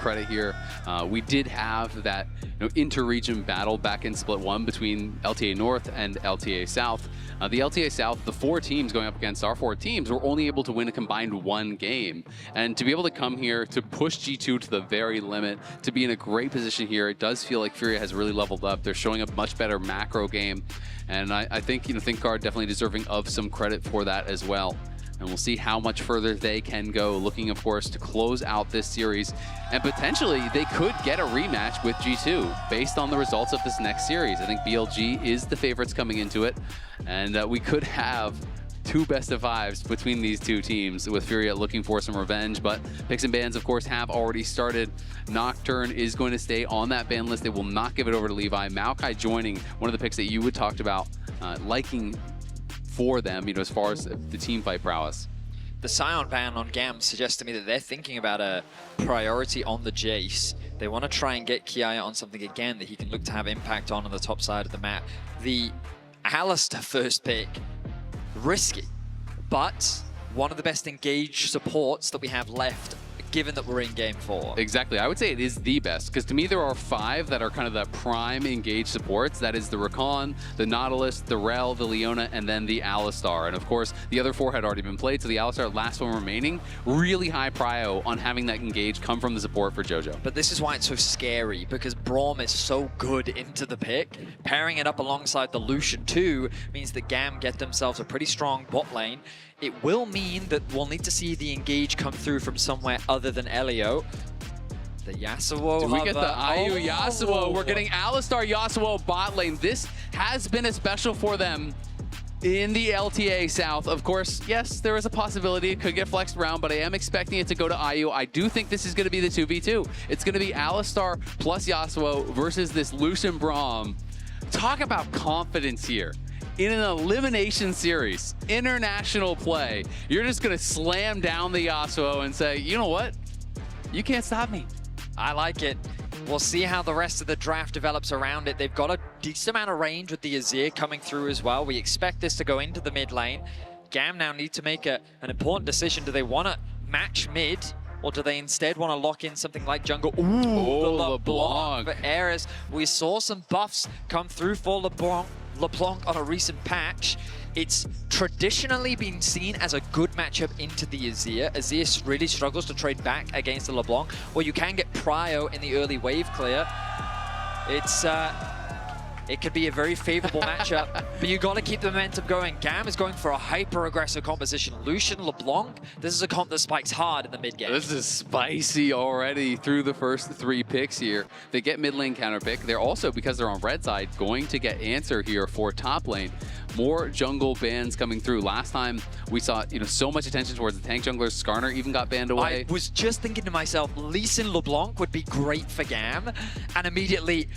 credit here. We did have that inter-region battle back in Split 1 between LTA North and LTA South. The LTA South, the 4 teams going up against our 4 teams, were only able to win a combined 1 game. And to be able to come here to push G2 to the very limit, to be in a great position here, it does feel like Furia has really leveled up. They're showing a much better macro game. And I think, ThinkGuard definitely deserving of some credit for that as well. And we'll see how much further they can go, looking, of course, to close out this series. And potentially, they could get a rematch with G2 based on the results of this next series. I think BLG is the favorites coming into it. And we could have 2 best-of-5s between these 2 teams, with Furia looking for some revenge. But picks and bans, of course, have already started. Nocturne is going to stay on that ban list. They will not give it over to Levi. Maokai joining one of the picks that you had talked about, liking for them, as far as the team fight prowess. The Scion ban on GAM suggests to me that they're thinking about a priority on the Jace. They want to try and get Kiaya on something again that he can look to have impact on the top side of the map. The Alistar first pick, risky, but one of the best engaged supports that we have left, given that we're in Game 4. Exactly. I would say it is the best, because to me there are 5 that are kind of the prime engaged supports. That is the Rakan, the Nautilus, the Rel, the Leona, and then the Alistar. And of course, the other 4 had already been played, so the Alistar, last one remaining, really high prio on having that engage come from the support for JoJo. But this is why it's so scary, because Braum is so good into the pick. Pairing it up alongside the Lucian too means that GAM get themselves a pretty strong bot lane. It will mean that we'll need to see the engage come through from somewhere other than Elio. The Yasuo. Do we get the IU Yasuo? We're getting Alistar Yasuo bot lane. This has been a special for them in the LTA South. Of course, yes, there is a possibility it could get flexed around, but I am expecting it to go to IU. I do think this is going to be the 2v2. It's going to be Alistar plus Yasuo versus this Lucian Braum. Talk about confidence here. In an elimination series, international play, you're just going to slam down the Yasuo and say, you know what? You can't stop me. I like it. We'll see how the rest of the draft develops around it. They've got a decent amount of range with the Azir coming through as well. We expect this to go into the mid lane. GAM now need to make an important decision. Do they want to match mid, or do they instead want to lock in something like jungle? Ooh, the LeBlanc for Ares. We saw some buffs come through for LeBlanc on a recent patch. It's traditionally been seen as a good matchup into the Azir. Azir really struggles to trade back against the LeBlanc, where you can get prio in the early wave clear. It could be a very favorable matchup, but you got to keep the momentum going. GAM is going for a hyper-aggressive composition. Lucian, LeBlanc, this is a comp that spikes hard in the mid game. This is spicy already through the first 3 picks here. They get mid lane counter pick. They're also, because they're on red side, going to get answer here for top lane. More jungle bans coming through. Last time we saw, so much attention towards the tank junglers. Skarner even got banned away. I was just thinking to myself, Lee Sin LeBlanc would be great for GAM, and immediately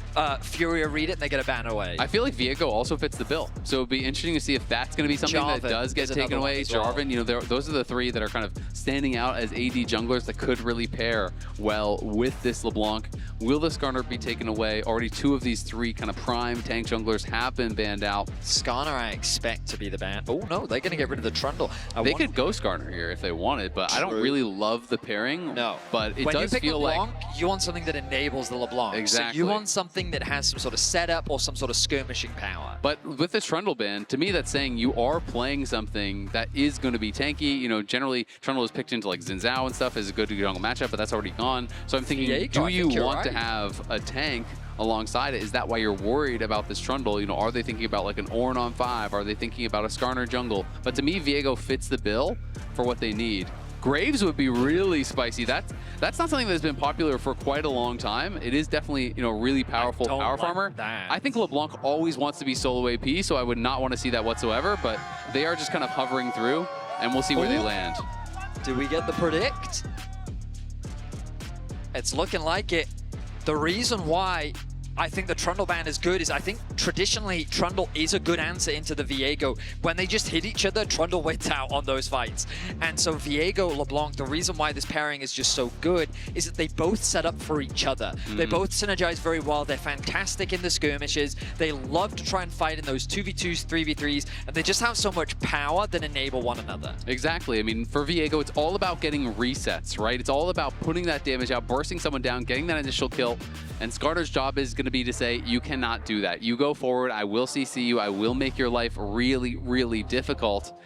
Furia read it and they get a ban away. I feel like Viego also fits the bill, so it'd be interesting to see if that's going to be something Jarvan that does get taken away. Jarvan, those are the 3 that are kind of standing out as AD junglers that could really pair well with this LeBlanc. Will the Skarner be taken away? Already 2 of these 3 kind of prime tank junglers have been banned out. Skarner, I expect to be the ban. Oh no, they're going to get rid of the Trundle. They could go Skarner here if they wanted, but I don't really love the pairing. No. But it when does you pick feel LeBlanc, like you want something that enables the LeBlanc. Exactly. So you want something that has some sort of setup or some sort of skirmishing power. But with this Trundle ban, to me that's saying you are playing something that is going to be tanky. Generally Trundle is picked into like Xin Zhao and stuff as a good jungle matchup, but that's already gone. So I'm thinking, do you want to have a tank alongside it? Is that why you're worried about this Trundle? Are they thinking about like an Ornn on 5? Are they thinking about a Skarner jungle? But to me, Viego fits the bill for what they need. Graves would be really spicy. That's not something that's been popular for quite a long time. It is definitely, a really powerful power farmer. I think LeBlanc always wants to be solo AP, so I would not want to see that whatsoever, but they are just kind of hovering through, and we'll see where they land. Do we get the predict? It's looking like it. The reason why I think the Trundle ban is good. I think traditionally Trundle is a good answer into the Viego. When they just hit each other, Trundle wins out on those fights. And so Viego, LeBlanc, the reason why this pairing is just so good is that they both set up for each other. They both synergize very well. They're fantastic in the skirmishes. They love to try and fight in those 2v2s, 3v3s, and they just have so much power that enable one another. Exactly. I mean, for Viego, it's all about getting resets, right? It's all about putting that damage out, bursting someone down, getting that initial kill, and Skarner's job is going to be to say, you cannot do that. You go forward, I will CC you, I will make your life really, really difficult.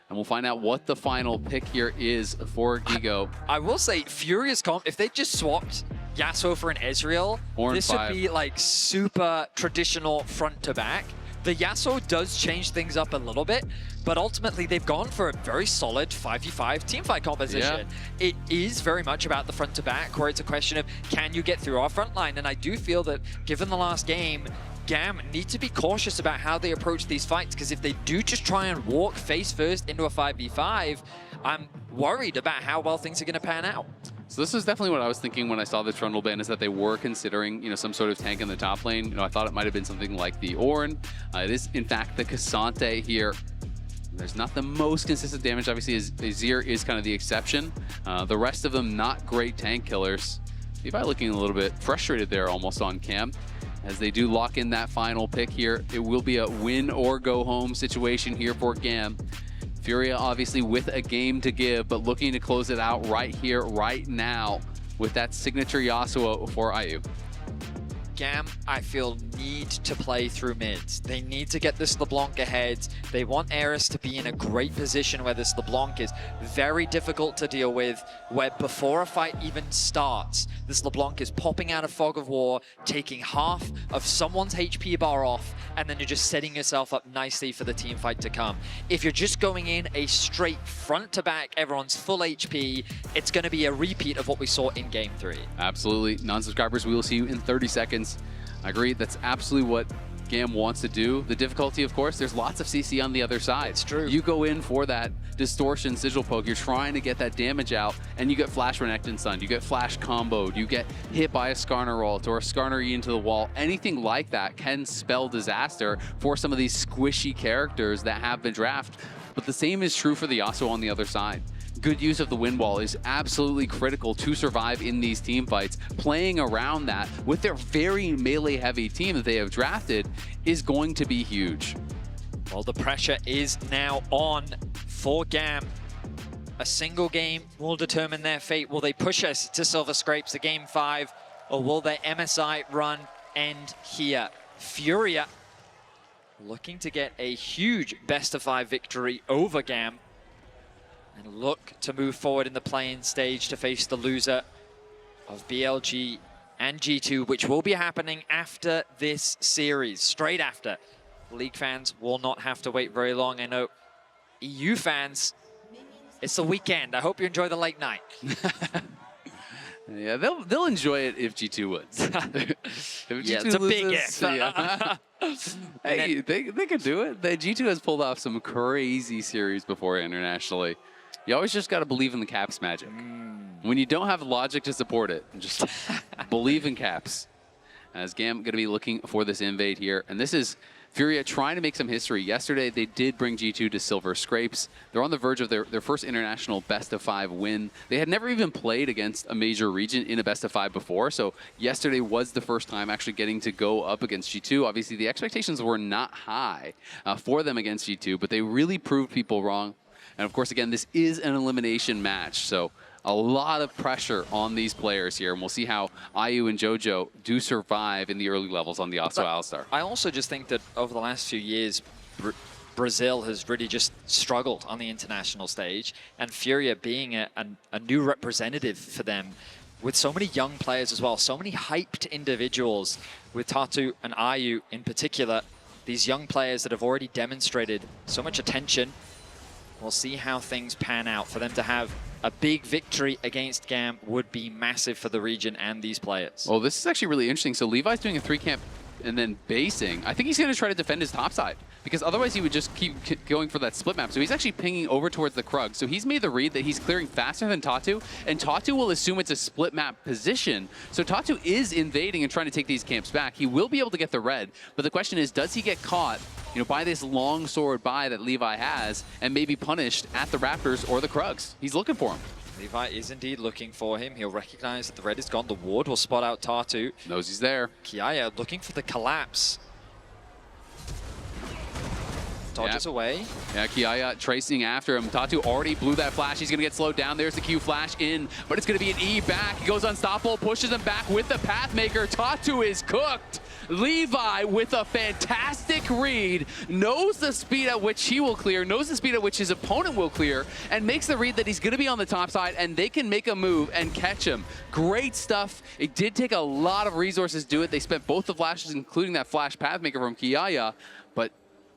And we'll find out what the final pick here is for Gigo. I will say, Furious comp, if they just swapped Yasuo for an Ezreal, this would be like super traditional front to back. The Yasuo does change things up a little bit, but ultimately they've gone for a very solid 5v5 teamfight composition. Yeah. It is very much about the front to back, where it's a question of, can you get through our front line? And I do feel that given the last game, GAM need to be cautious about how they approach these fights, because if they do just try and walk face first into a 5v5, I'm worried about how well things are going to pan out. So this is definitely what I was thinking when I saw the Trundle ban, is that they were considering, you know, some sort of tank in the top lane. You know, I thought it might have been something like the Ornn. It is, in fact, the Cassante here. There's not the most consistent damage. Obviously, Azir is kind of the exception. The rest of them, not great tank killers. Levi looking a little bit frustrated there almost on cam. As they do lock in that final pick here, it will be a win or go home situation here for GAM. Furia obviously with a game to give, but looking to close it out right here, right now, with that signature Yasuo for IU. GAM, I feel, need to play through mids. They need to get this LeBlanc ahead. They want Eris to be in a great position where this LeBlanc is very difficult to deal with, where before a fight even starts, this LeBlanc is popping out of Fog of War, taking half of someone's HP bar off, and then you're just setting yourself up nicely for the team fight to come. If you're just going in a straight front to back, everyone's full HP, it's going to be a repeat of what we saw in Game 3. Absolutely. Non-subscribers, we will see you in 30 seconds. I agree, that's absolutely what GAM wants to do. The difficulty, of course, there's lots of CC on the other side. It's true. You go in for that distortion sigil poke, you're trying to get that damage out, and you get flash renekton stunned, you get flash comboed, you get hit by a Skarner ult or a Skarner E into the wall. Anything like that can spell disaster for some of these squishy characters that have been drafted. But the same is true for the Yasuo on the other side. Good use of the wind wall is absolutely critical to survive in these team fights. Playing around that with their very melee-heavy team that they have drafted is going to be huge. Well, the pressure is now on for GAM. A single game will determine their fate. Will they push us to Silver Scrapes to Game 5, or will their MSI run end here? Furia looking to get a huge best-of-5 victory over GAM, and look to move forward in the play-in stage to face the loser of BLG and G2, which will be happening after this series, straight after. League fans will not have to wait very long. I know EU fans, it's the weekend. I hope you enjoy the late night. Yeah, they'll enjoy it if G2 wins. If G2 it's a loses, big if. Yeah. Hey, they could do it. The G2 has pulled off some crazy series before internationally. You always just got to believe in the Caps magic. When you don't have logic to support it, just believe in Caps. As GAM going to be looking for this invade here. And this is Furia trying to make some history. Yesterday, they did bring G2 to Silver Scrapes. They're on the verge of their first international best-of-5 win. They had never even played against a major region in a best-of-5 before, so yesterday was the first time actually getting to go up against G2. Obviously, the expectations were not high for them against G2, but they really proved people wrong. And of course, again, this is an elimination match, so a lot of pressure on these players here, and we'll see how IU and JoJo do survive in the early levels on the Yasuo Alistar. I also just think that over the last few years, Brazil has really just struggled on the international stage, and Furia being a new representative for them, with so many young players as well, so many hyped individuals, with Tatu and IU in particular, these young players that have already demonstrated so much attention. We'll see how things pan out. For them to have a big victory against GAM would be massive for the region and these players. Well, this is actually really interesting. So Levi's doing a 3-camp and then basing. I think he's going to try to defend his top side. because otherwise he would just keep going for that split map. So he's actually pinging over towards the Krug. So he's made the read that he's clearing faster than Tatu, and Tatu will assume it's a split map position. So Tatu is invading and trying to take these camps back. He will be able to get the red, but the question is, does he get caught, by this long sword buy that Levi has and maybe punished at the Raptors or the Krugs? He's looking for him. Levi is indeed looking for him. He'll recognize that the red is gone. The ward will spot out Tatu. Knows he's there. Kiaya looking for the collapse. Dodges away. Yeah, Kiaya tracing after him. Tatu already blew that flash. He's going to get slowed down. There's the Q flash in, but it's going to be an E back. He goes unstoppable, pushes him back with the Pathmaker. Tatu is cooked. Levi with a fantastic read, knows the speed at which he will clear, knows the speed at which his opponent will clear, and makes the read that he's going to be on the top side and they can make a move and catch him. Great stuff. It did take a lot of resources to do it. They spent both the flashes, including that flash Pathmaker from Kiaya, but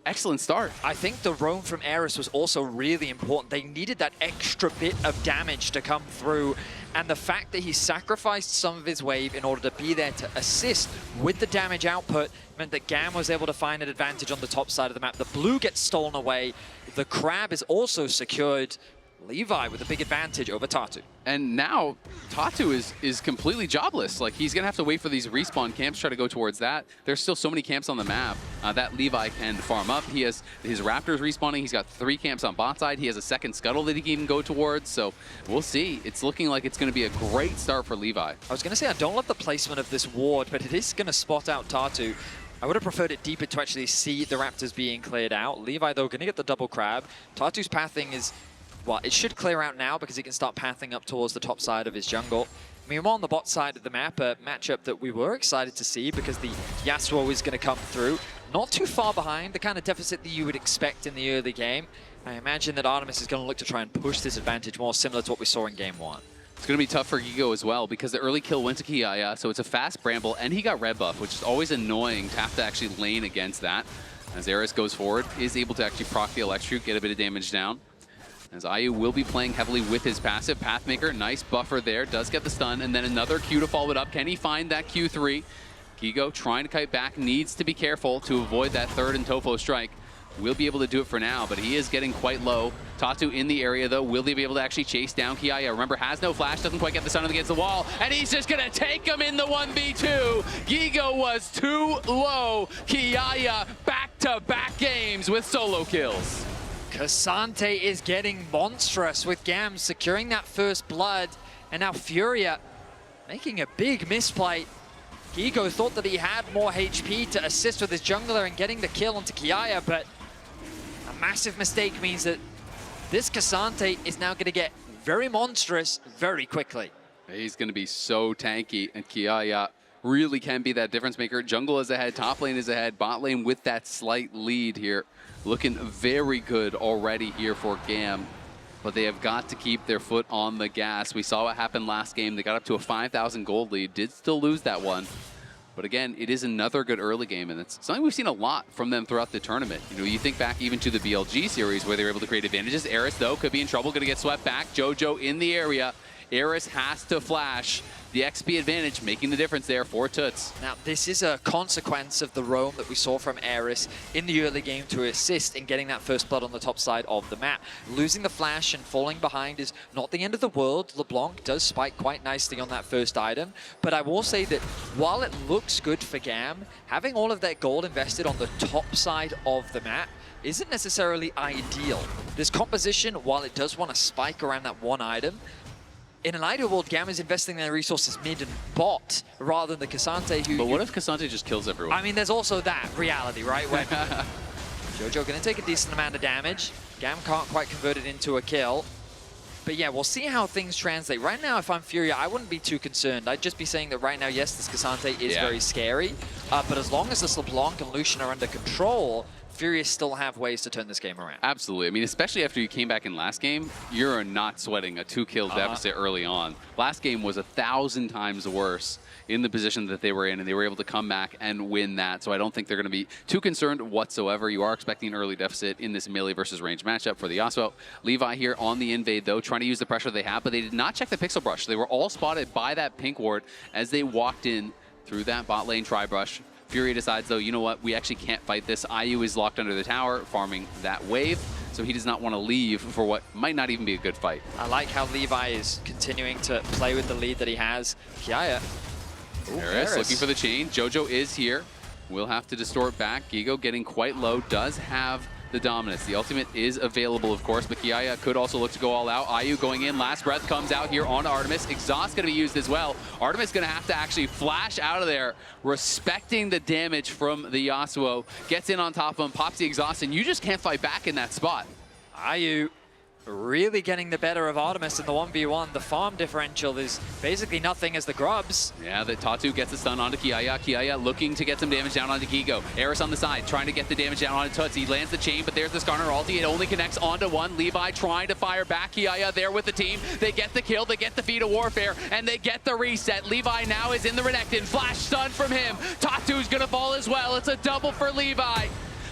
excellent start. I think the roam from Eris was also really important. They needed that extra bit of damage to come through, and the fact that he sacrificed some of his wave in order to be there to assist with the damage output meant that GAM was able to find an advantage on the top side of the map. The blue gets stolen away. The crab is also secured. Levi with a big advantage over Tatu. And now Tatu is completely jobless. Like, he's gonna have to wait for these respawn camps, try to go towards that. There's still so many camps on the map that Levi can farm up. He has his Raptors respawning. He's got 3 camps on bot side. He has a second scuttle that he can even go towards. So we'll see. It's looking like it's gonna be a great start for Levi. I was gonna say, I don't love the placement of this ward, but it is gonna spot out Tatu. I would have preferred it deeper to actually see the Raptors being cleared out. Levi, though, gonna get the double crab. Tatu's pathing is, well, it should clear out now because he can start pathing up towards the top side of his jungle. Meanwhile, on the bot side of the map, a matchup that we were excited to see because the Yasuo is going to come through. Not too far behind, the kind of deficit that you would expect in the early game. I imagine that Artemis is going to look to try and push this advantage more similar to what we saw in Game 1. It's going to be tough for Gigo as well because the early kill went to Kiaya, so it's a fast Bramble, and he got red buff, which is always annoying to have to actually lane against that. As Eris goes forward, is able to actually proc the Electrocute, get a bit of damage down. As IU will be playing heavily with his passive. Pathmaker, nice buffer there, does get the stun, and then another Q to follow it up. Can he find that Q3? Gigo trying to kite back, needs to be careful to avoid that third and Tofo strike. Will be able to do it for now, but he is getting quite low. Tatu in the area, though. Will they be able to actually chase down Kiaya? Remember, has no flash, doesn't quite get the stun against the wall, and he's just going to take him in the 1v2. Gigo was too low. Kiaya back-to-back games with solo kills. Cassante is getting monstrous with GAM securing that first blood, and now Furia making a big misplay. Gigo thought that he had more HP to assist with his jungler and getting the kill onto Kiaya, but a massive mistake means that this Cassante is now going to get very monstrous very quickly. He's going to be so tanky, and Kiaya really can be that difference maker. Jungle is ahead, top lane is ahead, bot lane with that slight lead here. Looking very good already here for GAM, but they have got to keep their foot on the gas. We saw what happened last game. They got up to a 5,000 gold lead, did still lose that one. But again, it is another good early game, and it's something we've seen a lot from them throughout the tournament. You think back even to the BLG series where they were able to create advantages. Eris, though, could be in trouble, gonna get swept back. Jojo in the area. Eris has to flash. The XP advantage making the difference there for Toots. Now, this is a consequence of the roam that we saw from Eris in the early game to assist in getting that first blood on the top side of the map. Losing the flash and falling behind is not the end of the world. LeBlanc does spike quite nicely on that first item, but I will say that while it looks good for GAM, having all of that gold invested on the top side of the map isn't necessarily ideal. This composition, while it does want to spike around that one item, in an ideal world, GAM is investing their resources mid and bot rather than the Cassante who... But what if Cassante just kills everyone? I mean, there's also that reality, right? Where Jojo going to take a decent amount of damage. GAM can't quite convert it into a kill. But yeah, we'll see how things translate. Right now, if I'm Furia, I wouldn't be too concerned. I'd just be saying that right now, yes, this Cassante is very scary. But as long as this LeBlanc and Lucian are under control, Furia still have ways to turn this game around. Absolutely. I mean, especially after you came back in last game, you're not sweating a 2-kill deficit early on. Last game was 1,000 times worse in the position that they were in, and they were able to come back and win that. So I don't think they're going to be too concerned whatsoever. You are expecting an early deficit in this melee versus range matchup for the Yasuo. Levi here on the invade, though, trying to use the pressure they have, but they did not check the pixel brush. They were all spotted by that pink ward as they walked in through that bot lane tri-brush. Fury decides, though, you know what? We actually can't fight this. IU is locked under the tower, farming that wave, so he does not want to leave for what might not even be a good fight. I like how Levi is continuing to play with the lead that he has. Kiaya. Eris looking for the chain. Jojo is here. We'll have to distort back. Gigo getting quite low, does have the dominance. The ultimate is available, of course, but Kiaya could also look to go all out. IU going in, last breath comes out here on Artemis. Exhaust going to be used as well. Artemis going to have to actually flash out of there, respecting the damage from the Yasuo. Gets in on top of him, pops the exhaust, and you just can't fight back in that spot. IU really getting the better of Artemis in the 1v1. The farm differential is basically nothing as the grubs. Yeah, the Tatu gets a stun onto Kiaya. Kiaya looking to get some damage down onto Gigo. Eris on the side, trying to get the damage down onto Tuts. He lands the chain, but there's the Skarner ulti. It only connects onto one. Levi trying to fire back. Kiaya there with the team. They get the kill, they get the feat of warfare, and they get the reset. Levi now is in the Renekton. Flash stun from him. Tatu's gonna fall as well. It's a double for Levi.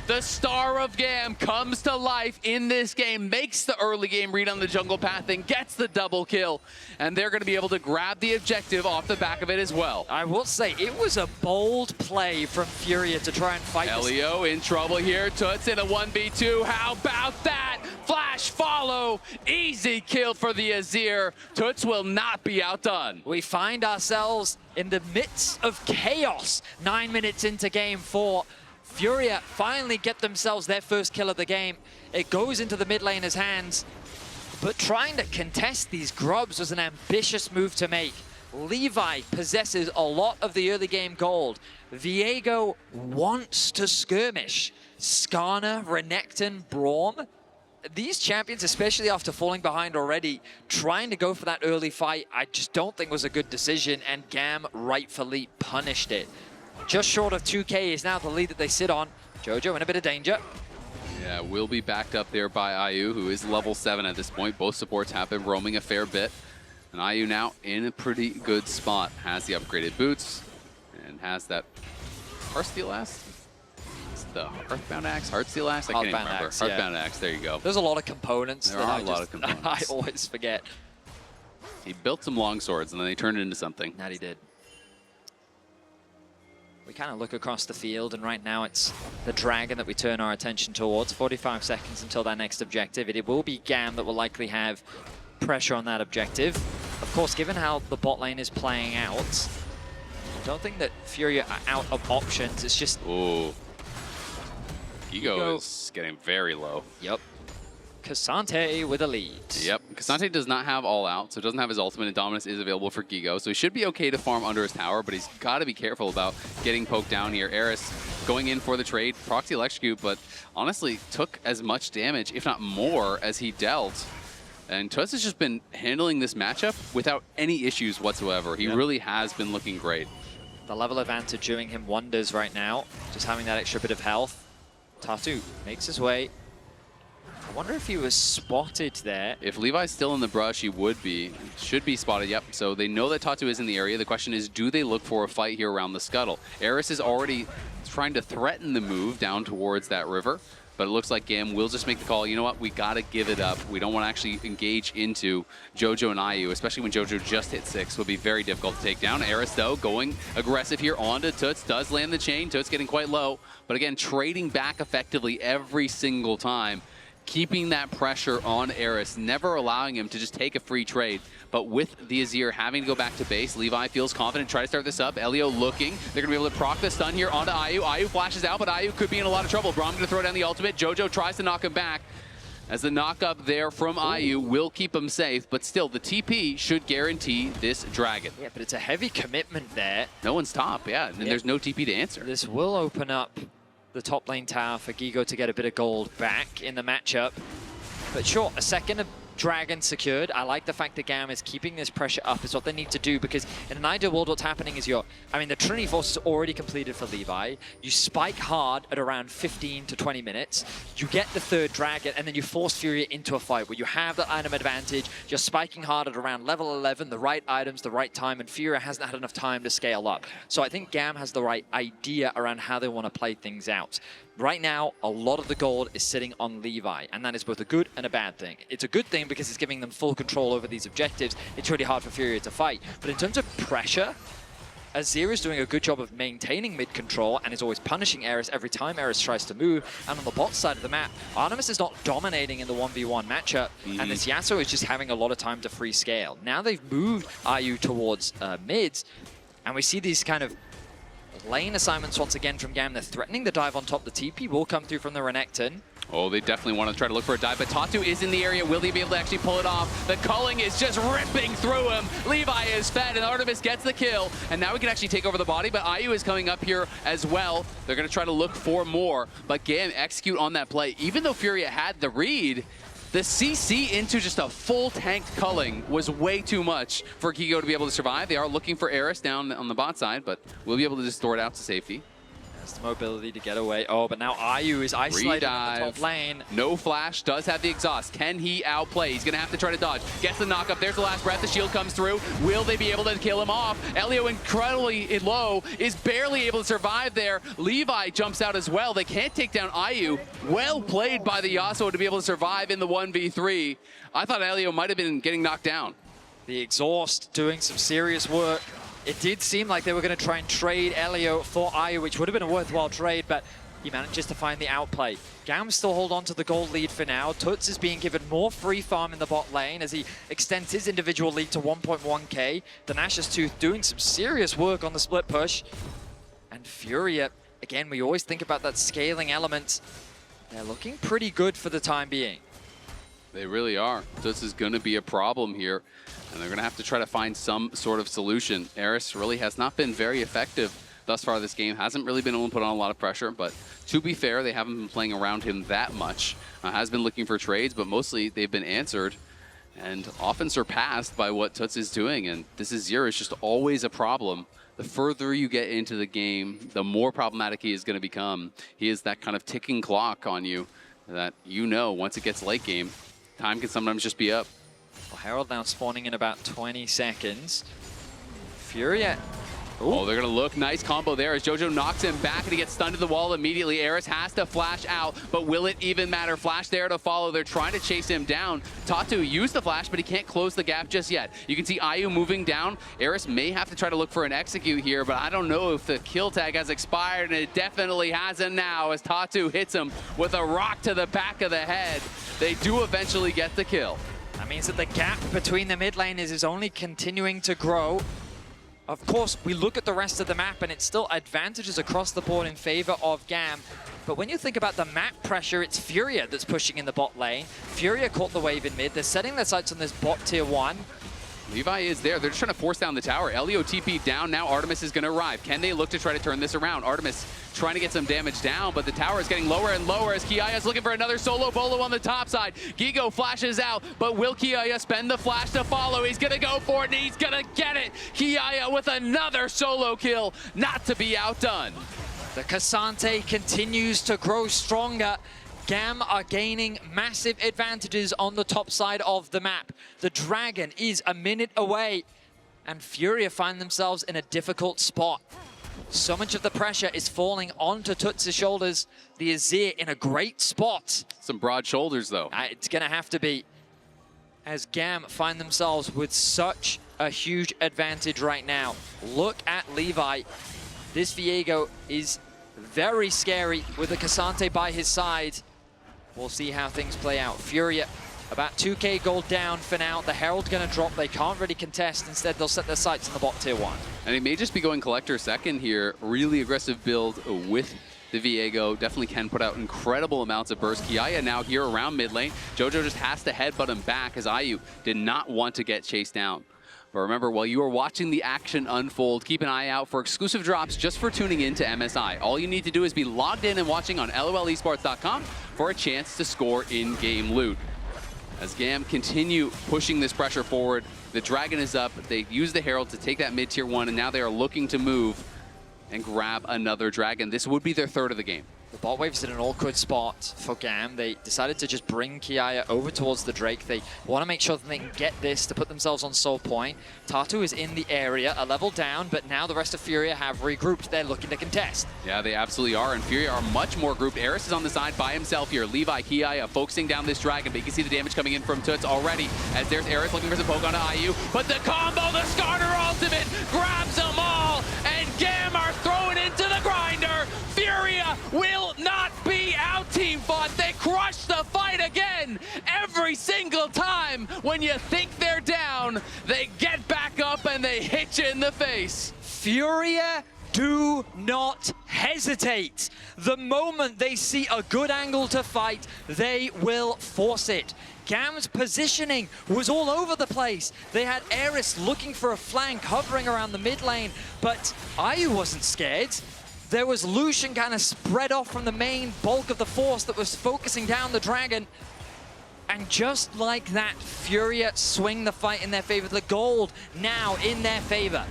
The star of GAM comes to life in this game, makes the early game read on the jungle path and gets the double kill. And they're going to be able to grab the objective off the back of it as well. I will say, it was a bold play from Furia to try and fight Elio in trouble here. Toots in a 1v2. How about that? Flash follow. Easy kill for the Azir. Toots will not be outdone. We find ourselves in the midst of chaos 9 minutes into game 4. Furia finally get themselves their first kill of the game. It goes into the mid laner's hands, but trying to contest these grubs was an ambitious move to make. Levi possesses a lot of the early game gold. Viego wants to skirmish. Skarner, Renekton, Braum. These champions, especially after falling behind already, trying to go for that early fight, I just don't think was a good decision, and GAM rightfully punished it. Just short of 2K is now the lead that they sit on. Jojo in a bit of danger. Yeah, will be backed up there by IU, who is level 7 at this point. Both supports have been roaming a fair bit. And IU now in a pretty good spot. Has the upgraded boots and has that Heartsteel Axe? It's the Hearthbound Axe? Heartsteel Axe? I can't even remember. Axe, yeah. Hearthbound Axe, there you go. There's a lot of components. There are a lot of components. I always forget. He built some long swords and then they turned it into something. That he did. We kind of look across the field, and right now it's the Dragon that we turn our attention towards. 45 seconds until that next objective. It will be GAM that will likely have pressure on that objective. Of course, given how the bot lane is playing out, I don't think that Furia are out of options. It's just... Ooh. Gigo is getting very low. Yep. K'Sante with a lead. Yep, K'Sante does not have all out, so doesn't have his ultimate, and dominance is available for Gigo. So he should be okay to farm under his tower, but he's got to be careful about getting poked down here. Eris going in for the trade, proxy electrocute, but honestly took as much damage, if not more, as he dealt. And Tuss has just been handling this matchup without any issues whatsoever. He really has been looking great. The level advantage doing him wonders right now, just having that extra bit of health. Tatu makes his way. I wonder if he was spotted there. If Levi's still in the brush, he would be. Should be spotted, yep. So they know that Tatu is in the area. The question is, do they look for a fight here around the scuttle? Eris is already trying to threaten the move down towards that river, but it looks like GAM will just make the call. You know what? We got to give it up. We don't want to actually engage into Jojo and IU, especially when Jojo just hit 6. Would be very difficult to take down. Eris, though, going aggressive here onto Toots. Does land the chain. Toots getting quite low. But again, trading back effectively every single time. Keeping that pressure on Eris, never allowing him to just take a free trade. But with the Azir having to go back to base, Levi feels confident, try to start this up. Elio looking. They're going to be able to proc the stun here onto IU. IU flashes out, but IU could be in a lot of trouble. Braum going to throw down the ultimate. Jojo tries to knock him back. As the knock up there from IU will keep him safe, but still, the TP should guarantee this Dragon. Yeah, but it's a heavy commitment there. No one's top, yeah, and there's no TP to answer. This will open up the top lane tower for Gigo to get a bit of gold back in the matchup. But sure, a second Dragon secured. I like the fact that GAM is keeping this pressure up is what they need to do, because in an ideal world, what's happening is the Trinity Force is already completed for Levi. You spike hard at around 15 to 20 minutes. You get the third Dragon, and then you force Furia into a fight where you have that item advantage. You're spiking hard at around level 11, the right items, the right time, and Furia hasn't had enough time to scale up. So I think GAM has the right idea around how they want to play things out. Right now, a lot of the gold is sitting on Levi, and that is both a good and a bad thing. It's a good thing because it's giving them full control over these objectives. It's really hard for Furia to fight. But in terms of pressure, Azir is doing a good job of maintaining mid control and is always punishing Eris every time Eris tries to move. And on the bot side of the map, Artemis is not dominating in the 1v1 matchup, and this Yasuo is just having a lot of time to free scale. Now they've moved IU towards mids, and we see these kind of lane assignments once again from GAM. They're threatening the dive on top. The TP will come through from the Renekton. Oh, they definitely want to try to look for a dive, but Tatu is in the area. Will they be able to actually pull it off? The culling is just ripping through him. Levi is fed, and Artemis gets the kill. And now we can actually take over the body, but IU is coming up here as well. They're going to try to look for more, but GAM execute on that play. Even though Furia had the read, the CC into just a full tanked culling was way too much for Gigo to be able to survive. They are looking for Eris down on the bot side, but we'll be able to just store it out to safety. Has the mobility to get away. Oh, but now IU is isolated in the top lane. No flash, does have the exhaust. Can he outplay? He's going to have to try to dodge. Gets the knock up. There's the last breath. The shield comes through. Will they be able to kill him off? Elio, incredibly low, is barely able to survive there. Levi jumps out as well. They can't take down IU. Well played by the Yasuo to be able to survive in the 1v3. I thought Elio might have been getting knocked down. The exhaust doing some serious work. It did seem like they were going to try and trade Elio for IU, which would have been a worthwhile trade, but he managed to find the outplay. GAM still hold on to the gold lead for now. Tuts is being given more free farm in the bot lane as he extends his individual lead to 1.1k. The Nash's Tooth doing some serious work on the split push. And Furia, again, we always think about that scaling element. They're looking pretty good for the time being. They really are. This is going to be a problem here, and they're going to have to try to find some sort of solution. Eris really has not been very effective thus far this game. Hasn't really been able to put on a lot of pressure, but to be fair, they haven't been playing around him that much. Has been looking for trades, but mostly they've been answered and often surpassed by what Tuts is doing, and this Azir is just always a problem. The further you get into the game, the more problematic he is going to become. He is that kind of ticking clock on you that once it gets late game, time can sometimes just be up. Well, Herald now spawning in about 20 seconds. Furia. Oh, they're going to look. Nice combo there as Jojo knocks him back and he gets stunned to the wall immediately. Eris has to flash out, but will it even matter? Flash there to follow. They're trying to chase him down. Tatu used the flash, but he can't close the gap just yet. You can see IU moving down. Eris may have to try to look for an execute here, but I don't know if the kill tag has expired, and it definitely hasn't now as Tatu hits him with a rock to the back of the head. They do eventually get the kill. That means that the gap between the mid laners is only continuing to grow. Of course, we look at the rest of the map and it's still advantages across the board in favor of GAM. But when you think about the map pressure, it's Furia that's pushing in the bot lane. Furia caught the wave in mid. They're setting their sights on this bot tier 1. Levi is there. They're just trying to force down the tower. Elio TP down. Now Artemis is going to arrive. Can they look to try to turn this around? Artemis trying to get some damage down, but the tower is getting lower and lower as Kiaya is looking for another solo bolo on the top side. Gigo flashes out, but will Kiaya spend the flash to follow? He's going to go for it, and he's going to get it. Kiaya with another solo kill, not to be outdone. The Cassante continues to grow stronger. GAM are gaining massive advantages on the top side of the map. The Dragon is a minute away, and Furia find themselves in a difficult spot. So much of the pressure is falling onto Tuts' shoulders. The Azir in a great spot. Some broad shoulders, though. It's going to have to be, as GAM find themselves with such a huge advantage right now. Look at Levi. This Viego is very scary with the Cassante by his side. We'll see how things play out. Furia, about 2k gold down for now. The Herald going to drop. They can't really contest. Instead, they'll set their sights on the bot tier 1. And he may just be going Collector second here. Really aggressive build with the Viego. Definitely can put out incredible amounts of burst. Kiaya now here around mid lane. Jojo just has to headbutt him back as IU did not want to get chased down. But remember, while you are watching the action unfold, keep an eye out for exclusive drops just for tuning in to MSI. All you need to do is be logged in and watching on lolesports.com for a chance to score in-game loot. As GAM continue pushing this pressure forward, the Dragon is up. They use the Herald to take that mid-tier 1, and now they are looking to move and grab another Dragon. This would be their third of the game. The bot wave's in an awkward spot for GAM. They decided to just bring Kiaya over towards the Drake. They want to make sure that they can get this to put themselves on soul point. Tatu is in the area, a level down, but now the rest of Furia have regrouped. They're looking to contest. Yeah, they absolutely are, and Furia are much more grouped. Eris is on the side by himself here. Levi, Kiaya focusing down this Dragon, but you can see the damage coming in from Tuts already as there's Eris looking for some poke onto IU. But the combo, the Skarner ultimate, grabs them all, single time when you think they're down, they get back up and they hit you in the face. Furia do not hesitate. The moment they see a good angle to fight, they will force it. GAM's positioning was all over the place. They had Eris looking for a flank, hovering around the mid lane, but IU wasn't scared. There was Lucian kind of spread off from the main bulk of the force that was focusing down the dragon. And just like that, Furia swing the fight in their favor. The gold now in their favor.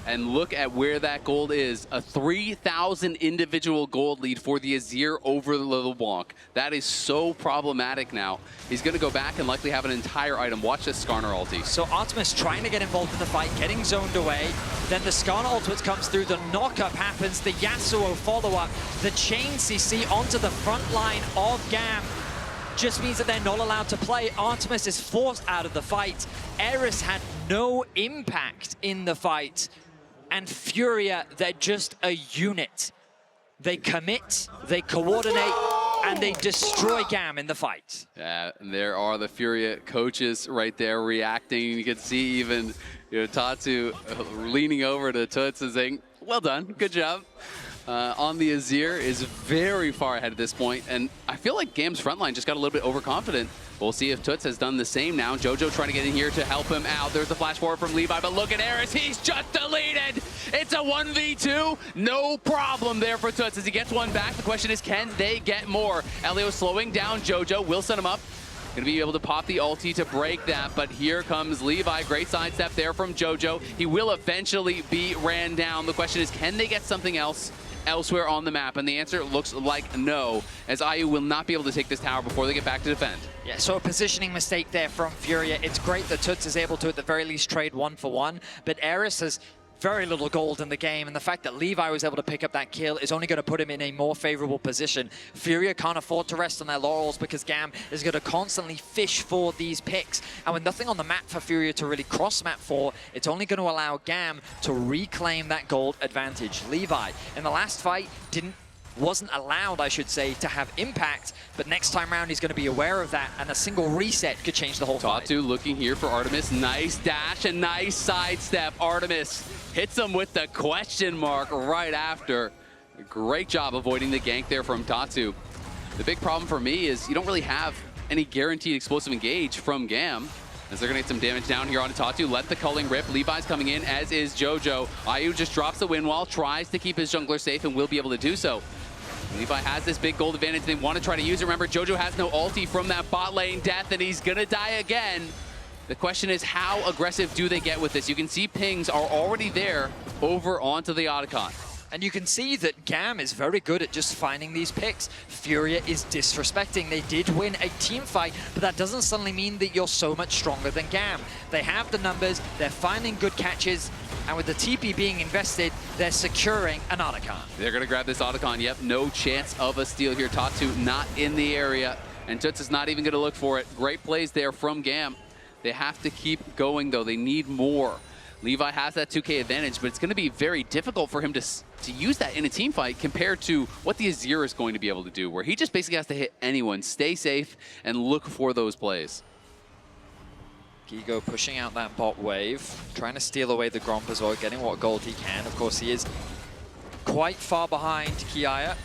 And look at where that gold is. A 3,000 individual gold lead for the Azir over the LeBlanc. That is so problematic now. He's going to go back and likely have an entire item. Watch this Skarner ulti. So Artemis trying to get involved in the fight, getting zoned away. Then the Skarner ultimate comes through, the knockup happens, the Yasuo follow-up, the chain CC onto the front line of GAM. Just means that they're not allowed to play. Artemis is forced out of the fight. Eris had no impact in the fight. And Furia, they're just a unit. They commit, they coordinate, and they destroy GAM in the fight. Yeah, and there are the Furia coaches right there reacting. You can see even Tatsu leaning over to Toots and saying, well done, good job. On the Azir is very far ahead at this point, and I feel like GAM's frontline just got a little bit overconfident. We'll see if Toots has done the same now. Jojo trying to get in here to help him out. There's the flash forward from Levi, but look at Eris. He's just deleted. It's a 1v2. No problem there for Toots as he gets one back. The question is, can they get more? Elio slowing down Jojo. Will set him up. Gonna be able to pop the ulti to break that, but here comes Levi. Great sidestep there from Jojo. He will eventually be ran down. The question is, can they get something else elsewhere on the map? And the answer looks like no, as IU will not be able to take this tower before they get back to defend. Yeah, so a positioning mistake there from Furia. It's great that Toots is able to, at the very least, trade 1-for-1, but Eris has very little gold in the game, and the fact that Levi was able to pick up that kill is only going to put him in a more favorable position. Furia can't afford to rest on their laurels because GAM is going to constantly fish for these picks, and with nothing on the map for Furia to really cross-map for, it's only going to allow GAM to reclaim that gold advantage. Levi, in the last fight, wasn't allowed, I should say, to have impact, but next time around he's going to be aware of that, and a single reset could change the whole fight. Tatsu looking here for Artemis. Nice dash and nice sidestep. Artemis hits him with the question mark right after. Great job avoiding the gank there from Tatsu. The big problem for me is you don't really have any guaranteed explosive engage from GAM, as they're going to get some damage down here on Tatsu. Let the culling rip. Levi's coming in, as is Jojo. IU just drops the wind wall, tries to keep his jungler safe, and will be able to do so. Levi has this big gold advantage. They want to try to use it. Remember, Jojo has no ulti from that bot lane death, and he's going to die again. The question is, how aggressive do they get with this? You can see pings are already there over onto the Otacon. And you can see that GAM is very good at just finding these picks. Furia is disrespecting. They did win a team fight, but that doesn't suddenly mean that you're so much stronger than GAM. They have the numbers, they're finding good catches, and with the TP being invested, they're securing an Otacon. They're going to grab this Otacon. Yep, no chance of a steal here. Tatsu not in the area, and Toots is not even going to look for it. Great plays there from GAM. They have to keep going, though. They need more. Levi has that 2K advantage, but it's going to be very difficult for him to use that in a team fight compared to what the Azir is going to be able to do, where he just basically has to hit anyone, stay safe, and look for those plays. Gigo pushing out that bot wave, trying to steal away the Gromp as well, getting what gold he can. Of course, he is quite far behind Kiaya.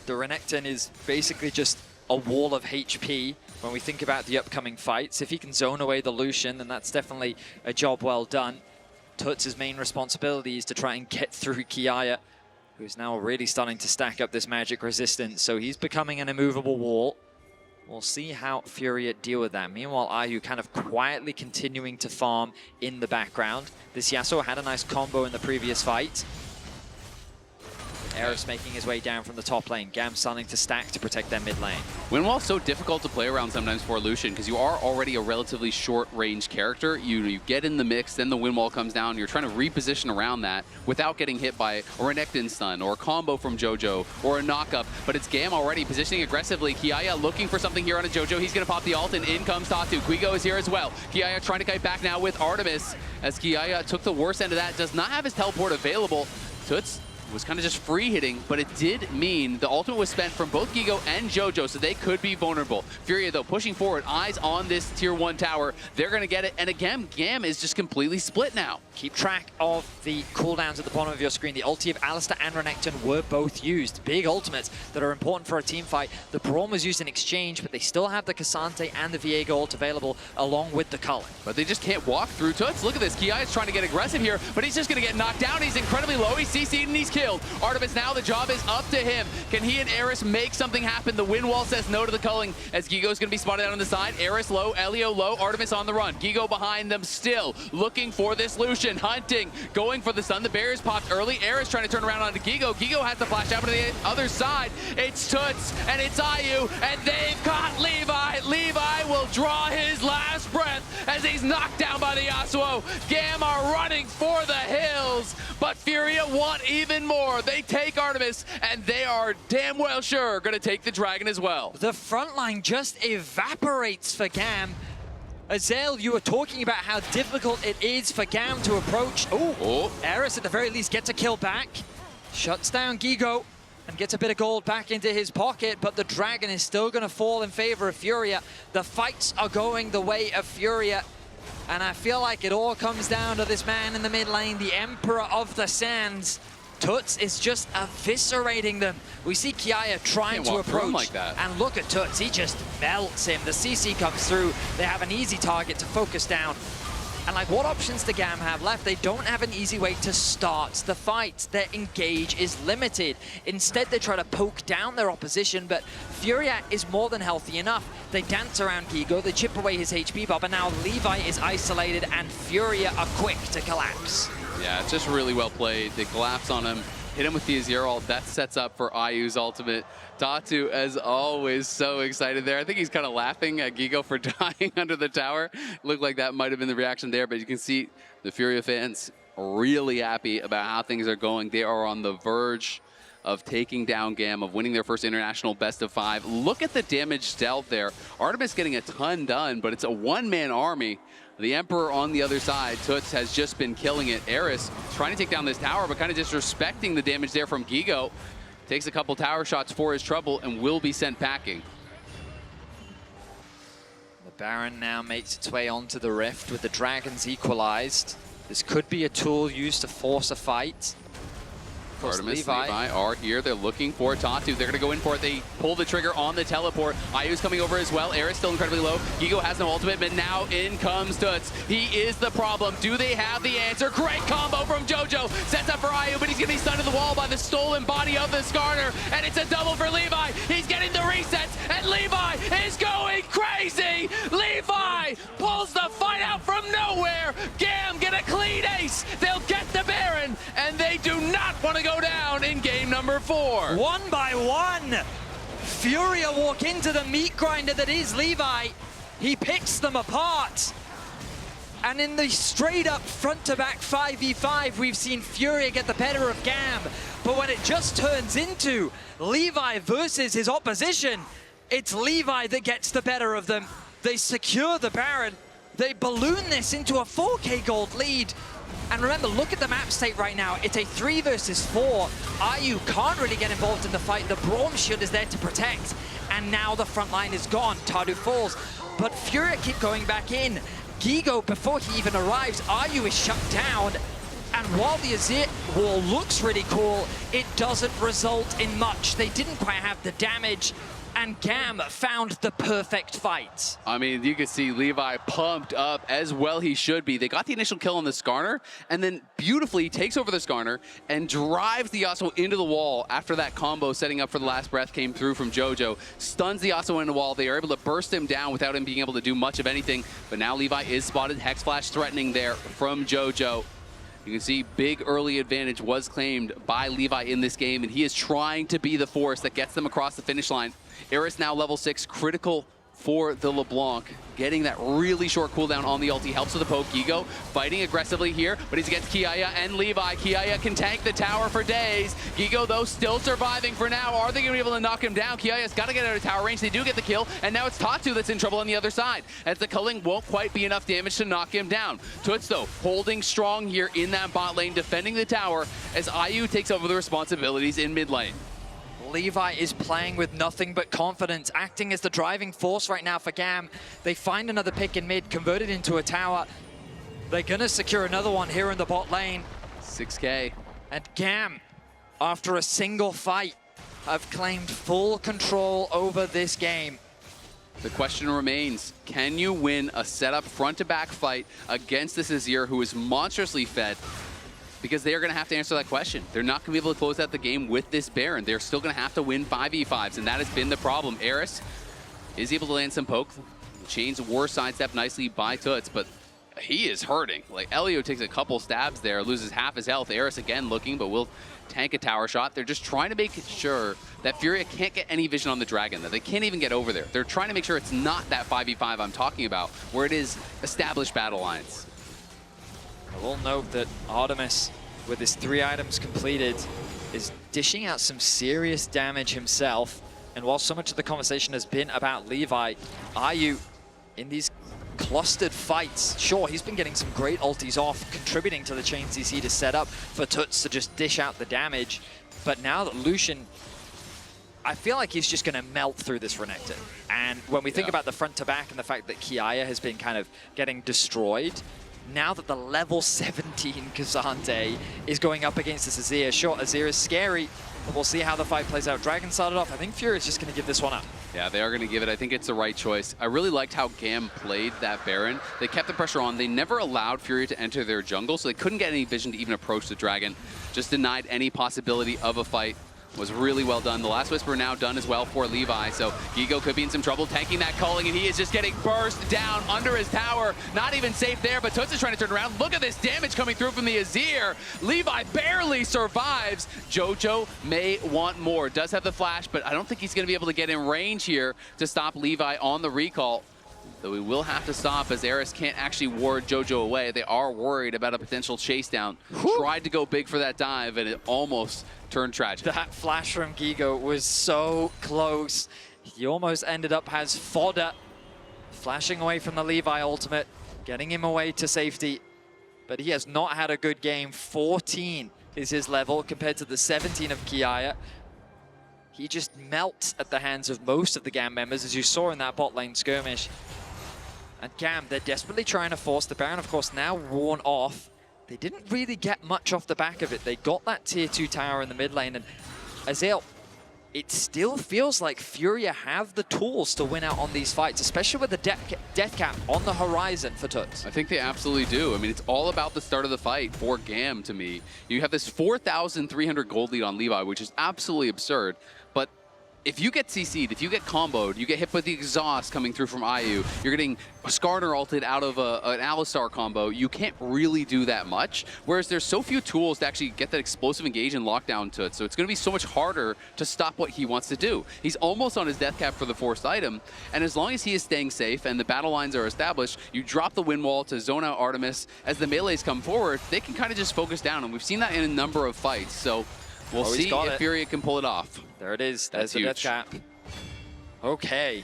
The Renekton is basically just a wall of HP when we think about the upcoming fights. If he can zone away the Lucian, then that's definitely a job well done. Toots' main responsibility is to try and get through Kiaya, who's now really starting to stack up this magic resistance, so he's becoming an immovable wall. We'll see how Furia deal with that. Meanwhile, IU kind of quietly continuing to farm in the background. This Yasuo had a nice combo in the previous fight. Eris making his way down from the top lane. GAM starting to stack to protect their mid lane. Windwall's so difficult to play around sometimes for Lucian because you are already a relatively short-range character. You get in the mix, then the Windwall comes down. You're trying to reposition around that without getting hit by a Renekton stun or a combo from Jojo or a knockup. But it's GAM already positioning aggressively. Kiaya looking for something here on a Jojo. He's going to pop the ult, and in comes Tatsu. Quigo is here as well. Kiaya trying to kite back now with Artemis, as Kiaya took the worst end of that. Does not have his teleport available. Toots was kind of just free hitting, but it did mean the ultimate was spent from both Gigo and JoJo, so they could be vulnerable. Furia, though, pushing forward, eyes on this tier 1 tower. They're going to get it, and again, GAM is just completely split now. Keep track of the cooldowns at the bottom of your screen. The ulti of Alistar and Renekton were both used. Big ultimates that are important for a team fight. The Braum was used in exchange, but they still have the Cassante and the Viego ult available along with the Cullen. But they just can't walk through Toots. Look at this. Ki is trying to get aggressive here, but he's just going to get knocked down. He's incredibly low. He's CC'd and he's killed. Artemis now, the job is up to him. Can he and Eris make something happen? The wind wall says no to the culling as Gigo's going to be spotted out on the side. Eris low, Elio low, Artemis on the run. Gigo behind them still, looking for this Lucian, hunting, going for the stun. The barriers popped early. Eris trying to turn around onto Gigo. Gigo has to flash out to the other side. It's Toots and it's IU, and they've got Levi. Levi will draw his last breath as he's knocked down by the Yasuo. GAM are running for the hills, but Furia want even more. They take Artemis, and they are damn well sure going to take the Dragon as well. The front line just evaporates for GAM. Azael, you were talking about how difficult it is for GAM to approach. Oh, Eris at the very least gets a kill back, shuts down Gigo, and gets a bit of gold back into his pocket, but the Dragon is still going to fall in favor of Furia. The fights are going the way of Furia, and I feel like it all comes down to this man in the mid lane, the Emperor of the Sands. Toots is just eviscerating them. We see Kiaya trying to approach, like that. And look at Toots, he just melts him. The CC comes through, they have an easy target to focus down. And like, what options do GAM have left? They don't have an easy way to start the fight. Their engage is limited. Instead, they try to poke down their opposition, but Furia is more than healthy enough. They dance around Gigo, they chip away his HP bar, but now Levi is isolated and Furia are quick to collapse. Yeah, it's just really well played. They collapse on him, hit him with the Azir ult. That sets up for IU's ultimate. Tatu, as always, so excited there. I think he's kind of laughing at Gigo for dying under the tower. Looked like that might have been the reaction there, but you can see the Furia fans really happy about how things are going. They are on the verge of taking down GAM, of winning their first international best of 5. Look at the damage dealt there. Artemis getting a ton done, but it's a one-man army. The Emperor on the other side, Toots has just been killing it. Eris trying to take down this tower, but kind of disrespecting the damage there from Gigo. Takes a couple tower shots for his trouble and will be sent packing. The Baron now makes its way onto the Rift with the Dragons equalized. This could be a tool used to force a fight. Artemis, Levi are here. They're looking for Tatu. They're going to go in for it. They pull the trigger on the teleport. Ayu's coming over as well. Eris still incredibly low. Gigo has no ultimate, but now in comes Toots. He is the problem. Do they have the answer? Great combo from JoJo. Sets up for Ayu, but he's going to be stunned to the wall by the stolen body of the Skarner. And it's a double for Levi. He's getting the resets, and Levi is going crazy. Levi pulls the fight out from nowhere. GAM get a clean ace. They'll get the Baron, and they do not want to go down in game number 4. One by one, Furia walk into the meat grinder that is Levi. He picks them apart. And in the straight up front to back 5v5, we've seen Furia get the better of GAM. But when it just turns into Levi versus his opposition, it's Levi that gets the better of them. They secure the Baron. They balloon this into a 4k gold lead. And remember, look at the map state right now. It's a 3 versus 4. IU can't really get involved in the fight. The Braum shield is there to protect. And now the front line is gone. Tardu falls. But Furia keep going back in. Gigo, before he even arrives, IU is shut down. And while the Azir wall looks really cool, it doesn't result in much. They didn't quite have the damage. And GAM found the perfect fight. I mean, you can see Levi pumped up, as well he should be. They got the initial kill on the Skarner, and then beautifully takes over the Skarner and drives the Yasuo into the wall after that combo setting up for the last breath came through from JoJo. Stuns the Yasuo into the wall. They are able to burst him down without him being able to do much of anything. But now Levi is spotted. Hex Flash threatening there from JoJo. You can see big early advantage was claimed by Levi in this game, and he is trying to be the force that gets them across the finish line. Eris now level 6, critical for the LeBlanc. Getting that really short cooldown on the ulti helps with the poke. Gigo fighting aggressively here, but he's against Kiaya and Levi. Kiaya can tank the tower for days. Gigo, though, still surviving for now. Are they going to be able to knock him down? Kiaya's got to get out of tower range. They do get the kill, and now it's Tatu that's in trouble on the other side, as the culling won't quite be enough damage to knock him down. Toots, though, holding strong here in that bot lane, defending the tower, as IU takes over the responsibilities in mid lane. Levi is playing with nothing but confidence, acting as the driving force right now for GAM. They find another pick in mid, converted into a tower. They're gonna secure another one here in the bot lane. 6K. And GAM, after a single fight, have claimed full control over this game. The question remains, can you win a setup front-to-back fight against this Azir who is monstrously fed? Because they are going to have to answer that question. They're not going to be able to close out the game with this Baron. They're still going to have to win 5v5s, and that has been the problem. Eris is able to land some poke. Chains were sidestepped nicely by Toots, but he is hurting. Like, Elio takes a couple stabs there, loses half his health. Eris again looking, but will tank a tower shot. They're just trying to make sure that Furia can't get any vision on the dragon, that they can't even get over there. They're trying to make sure it's not that 5v5 I'm talking about, where it is established battle lines. I will note that Artemis, with his 3 items completed, is dishing out some serious damage himself. And while so much of the conversation has been about Levi, IU in these clustered fights, sure, he's been getting some great ultis off, contributing to the chain CC to set up for Toots to just dish out the damage. But now that Lucian, I feel like he's just going to melt through this Renekton. And when we think about the front to back and the fact that Kiaya has been kind of getting destroyed, now that the level 17 Kazante is going up against this Azir, sure, Azir is scary, but we'll see how the fight plays out. Dragon started off. I think Fury is just going to give this one up. Yeah, they are going to give it. I think it's the right choice. I really liked how GAM played that Baron. They kept the pressure on. They never allowed Fury to enter their jungle, so they couldn't get any vision to even approach the Dragon. Just denied any possibility of a fight. Was really well done. The Last Whisper now done as well for Levi, so Gigo could be in some trouble tanking that culling, and he is just getting burst down under his tower. Not even safe there, but Toots is trying to turn around. Look at this damage coming through from the Azir. Levi barely survives. Jojo may want more. Does have the flash, but I don't think he's going to be able to get in range here to stop Levi on the recall. Though we will have to stop, as Eris can't actually ward Jojo away. They are worried about a potential chase down. Tried to go big for that dive, and it almost turned tragic. That flash from Gigo was so close. He almost ended up as fodder, flashing away from the Levi ultimate, getting him away to safety. But he has not had a good game. 14 is his level compared to the 17 of Kiaya. He just melts at the hands of most of the GAM members, as you saw in that bot lane skirmish. And GAM, they're desperately trying to force the Baron, of course, now worn off. They didn't really get much off the back of it. They got that tier 2 tower in the mid lane, and Azale, it still feels like Furia have the tools to win out on these fights, especially with the death cap on the horizon for Toots. I think they absolutely do. I mean, it's all about the start of the fight for GAM to me. You have this 4,300 gold lead on Levi, which is absolutely absurd, but if you get CC'd, if you get comboed, you get hit with the exhaust coming through from IU, you're getting Skarner ulted out of an Alistar combo, you can't really do that much. Whereas there's so few tools to actually get that explosive engage and lockdown to it, so it's going to be so much harder to stop what he wants to do. He's almost on his death cap for the forced item, and as long as he is staying safe and the battle lines are established, you drop the wind wall to zone out Artemis. As the melees come forward, they can kind of just focus down, and we've seen that in a number of fights, so we'll see if Furia can pull it off. There it is. There's the death cap. Okay.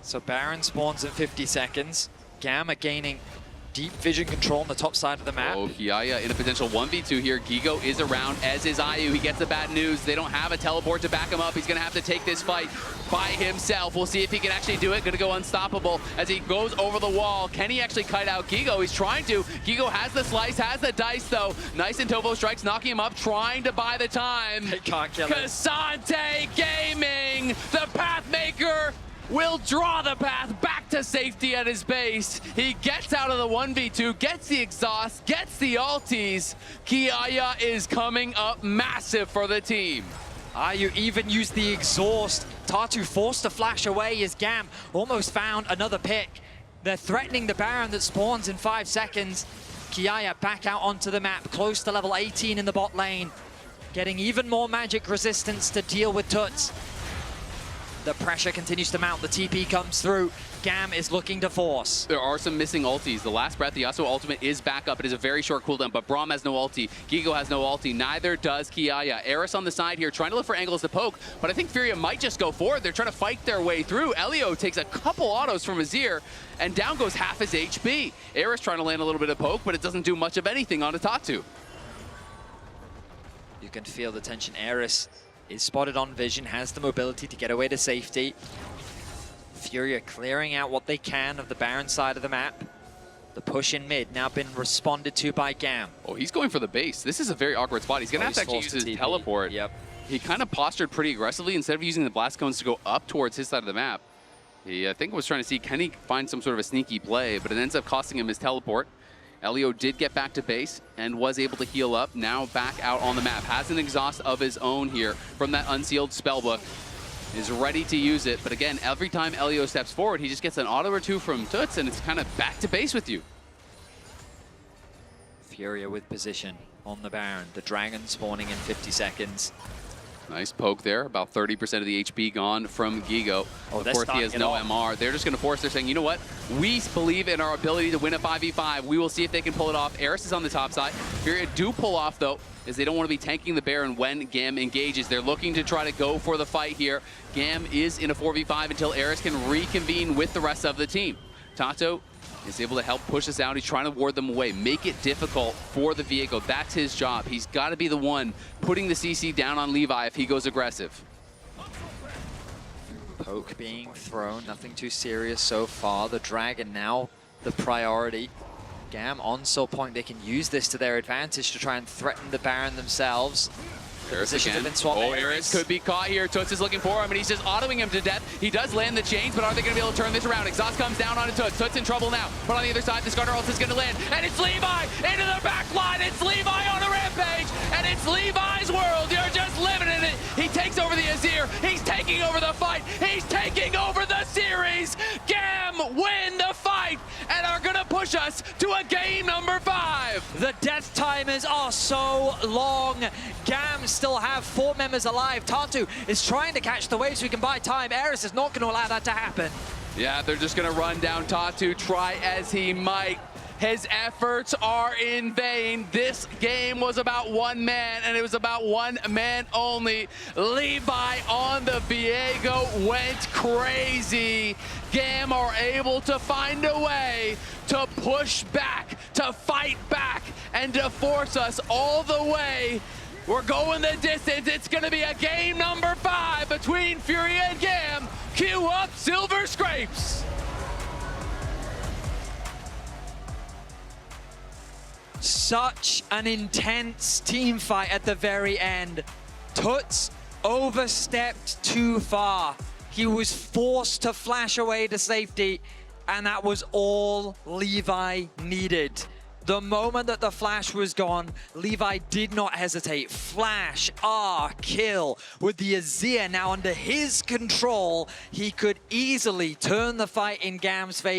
So Baron spawns in 50 seconds. GAM are gaining deep vision control on the top side of the map. Oh, Kiaya in a potential 1v2 here. Gigo is around, as is IU. He gets the bad news. They don't have a teleport to back him up. He's going to have to take this fight by himself. We'll see if he can actually do it. Going to go unstoppable as he goes over the wall. Can he actually kite out Gigo? He's trying to. Gigo has the slice, has the dice, though. Nice and Tovo strikes, knocking him up, trying to buy the time. They can't kill him. Kazante Gaming, the Pathmaker, will draw the path back to safety at his base. He gets out of the 1v2, gets the exhaust, gets the ultis. Kiaya is coming up massive for the team. IU even used the exhaust. Tatu forced to flash away as GAM almost found another pick. They're threatening the Baron that spawns in 5 seconds. Kiaya back out onto the map, close to level 18 in the bot lane. Getting even more magic resistance to deal with Toots. The pressure continues to mount. The TP comes through. GAM is looking to force. There are some missing ultis. The last breath, the Yasuo ultimate is back up. It is a very short cooldown, but Braum has no ulti. Gigo has no ulti. Neither does Kiaya. Eris on the side here, trying to look for angles to poke, but I think Furia might just go forward. They're trying to fight their way through. Elio takes a couple autos from Azir, and down goes half his HP. Eris trying to land a little bit of poke, but it doesn't do much of anything on Tatu. You can feel the tension. Eris is spotted on vision, has the mobility to get away to safety. Furia clearing out what they can of the Baron side of the map. The push in mid now been responded to by GAM. Oh, he's going for the base. This is a very awkward spot. He's going to have to actually use his teleport. Yep. He kind of postured pretty aggressively. Instead of using the blast cones to go up towards his side of the map, he, I think, was trying to see, can he find some sort of a sneaky play, but it ends up costing him his teleport. Elio did get back to base and was able to heal up. Now back out on the map. Has an exhaust of his own here from that unsealed spellbook. Is ready to use it, but again, every time Elio steps forward, he just gets an auto or two from Toots, and it's kind of back to base with you. Furia with position on the Baron. The Dragon spawning in 50 seconds. Nice poke there. About 30% of the HP gone from Gigo. Oh, of course, he has no MR. They're just going to force. They're saying, you know what? We believe in our ability to win a 5v5. We will see if they can pull it off. Eris is on the top side. Furia do pull off, though, as they don't want to be tanking the Baron when GAM engages. They're looking to try to go for the fight here. GAM is in a 4v5 until Eris can reconvene with the rest of the team. Tato is able to help push us out. He's trying to ward them away, make it difficult for the Viego. That's his job. He's got to be the one putting the CC down on Levi if he goes aggressive. Poke being thrown, nothing too serious so far. The Dragon now the priority. GAM on Soul Point, they can use this to their advantage to try and threaten the Baron themselves. Eris again. Oh, Eris could be caught here. Toots is looking for him, and he's just autoing him to death. He does land the chains, but are they going to be able to turn this around? Exhaust comes down onto Toots. Toots in trouble now. But on the other side, the Skarner ult is going to land, and it's Levi into the back line. It's Levi on a rampage, and it's Levi's world. You're just living in it. He takes over the Azir. He's taking over the fight. He's taking over the series. GAM win the fight and are going to push us to a game number 5. The death timers are so long. GAM still have 4 members alive. Tatu is trying to catch the wave so he can buy time. Eris is not going to allow that to happen. Yeah, they're just going to run down Tatu, try as he might. His efforts are in vain. This game was about one man, and it was about one man only. Levi on the Viego went crazy. GAM are able to find a way to push back, to fight back, and to force us all the way. We're going the distance. It's going to be a game number 5 between Furia and GAM. Cue up Silver Scrapes. Such an intense team fight at the very end. Toots overstepped too far. He was forced to flash away to safety, and that was all Levi needed. The moment that the flash was gone, Levi did not hesitate. Flash, kill. With the Azir now under his control, he could easily turn the fight in GAM's favor.